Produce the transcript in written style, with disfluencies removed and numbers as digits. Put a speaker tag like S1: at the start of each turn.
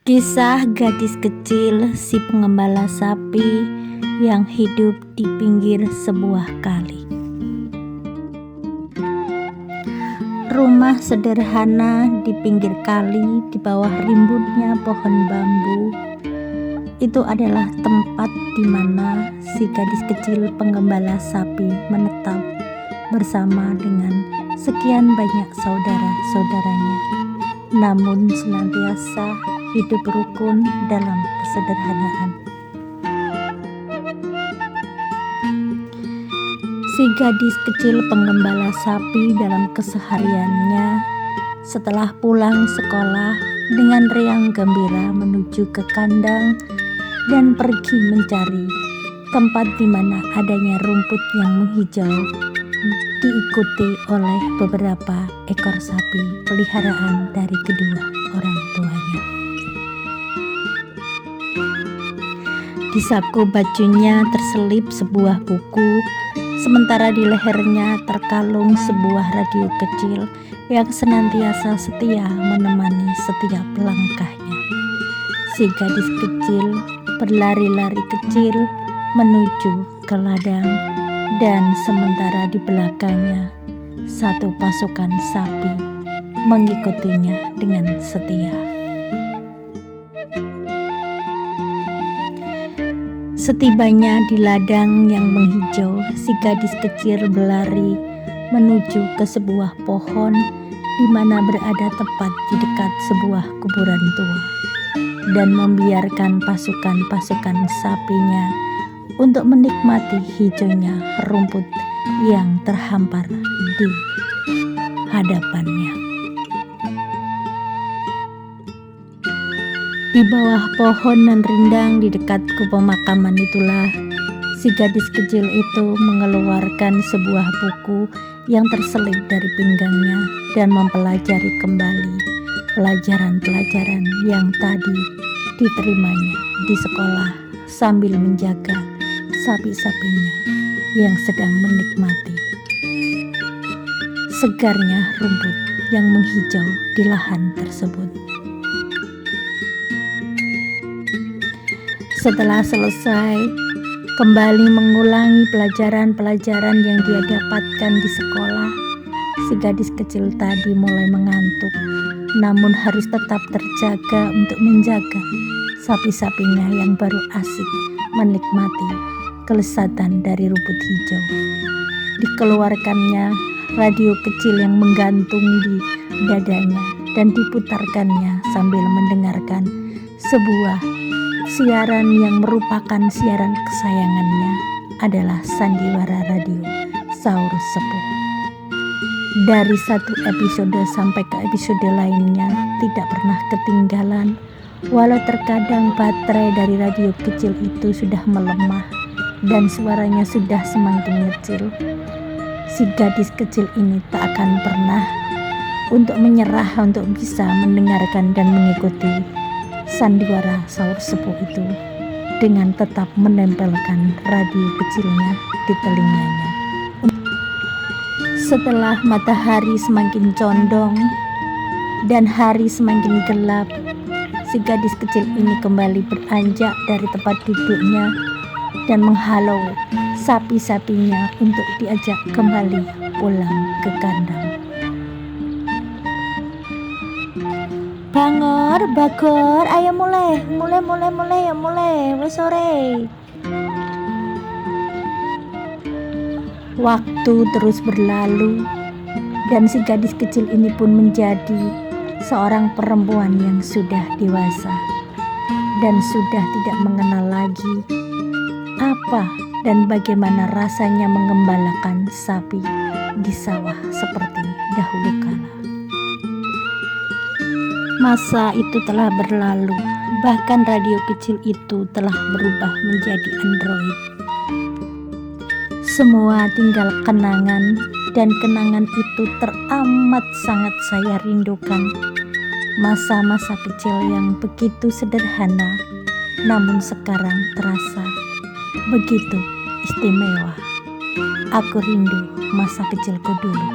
S1: Kisah gadis kecil si pengembala sapi yang hidup di pinggir sebuah kali. Rumah sederhana di pinggir kali di bawah rimbunnya pohon bambu. Itu adalah tempat di mana si gadis kecil pengembala sapi menetap bersama dengan sekian banyak saudara-saudaranya. Namun senantiasa hidup rukun dalam kesederhanaan. Si gadis kecil pengembala sapi dalam kesehariannya setelah pulang sekolah dengan riang gembira menuju ke kandang dan pergi mencari tempat di mana adanya rumput yang menghijau, diikuti oleh beberapa ekor sapi peliharaan dari kedua orang tuanya. Di saku bajunya terselip sebuah buku, sementara di lehernya terkalung sebuah radio kecil yang senantiasa setia menemani setiap langkahnya. Si gadis kecil berlari-lari kecil menuju ke ladang, dan sementara di belakangnya satu pasukan sapi mengikutinya dengan setia. Setibanya di ladang yang menghijau, si gadis kecil berlari menuju ke sebuah pohon di mana berada tepat di dekat sebuah kuburan tua, dan membiarkan pasukan-pasukan sapinya untuk menikmati hijaunya rumput yang terhampar di hadapannya. Di bawah pohon nan rindang di dekat pemakaman itulah si gadis kecil itu mengeluarkan sebuah buku yang terselip dari pinggangnya dan mempelajari kembali pelajaran-pelajaran yang tadi diterimanya di sekolah sambil menjaga sapi-sapinya yang sedang menikmati segarnya rumput yang menghijau di lahan tersebut. Setelah selesai kembali mengulangi pelajaran-pelajaran yang dia dapatkan di sekolah, si gadis kecil tadi mulai mengantuk, namun harus tetap terjaga untuk menjaga sapi-sapinya yang baru asik menikmati kelezatan dari rumput hijau. Dikeluarkannya radio kecil yang menggantung di dadanya dan diputarkannya sambil mendengarkan sebuah siaran yang merupakan siaran kesayangannya adalah sandiwara radio Saur Sepuh. Dari satu episode sampai ke episode lainnya tidak pernah ketinggalan, walau terkadang baterai dari radio kecil itu sudah melemah dan suaranya sudah semakin kecil. Si gadis kecil ini tak akan pernah untuk menyerah untuk bisa mendengarkan dan mengikuti sandiwara Saur Sepuh itu dengan tetap menempelkan radio kecilnya di telinganya. Setelah matahari semakin condong dan hari semakin gelap, si gadis kecil ini kembali beranjak dari tempat duduknya dan menghalau sapi-sapinya untuk diajak kembali pulang ke kandang. Bangor, Bagor, ayo mulai, wes sore. Waktu terus berlalu dan si gadis kecil ini pun menjadi seorang perempuan yang sudah dewasa dan sudah tidak mengenal lagi apa dan bagaimana rasanya mengembalakan sapi di sawah seperti dahulu kala. Masa itu telah berlalu, bahkan radio kecil itu telah berubah menjadi Android. Semua tinggal kenangan, dan kenangan itu teramat sangat saya rindukan. Masa-masa kecil yang begitu sederhana, namun sekarang terasa begitu istimewa. Aku rindu masa kecilku dulu.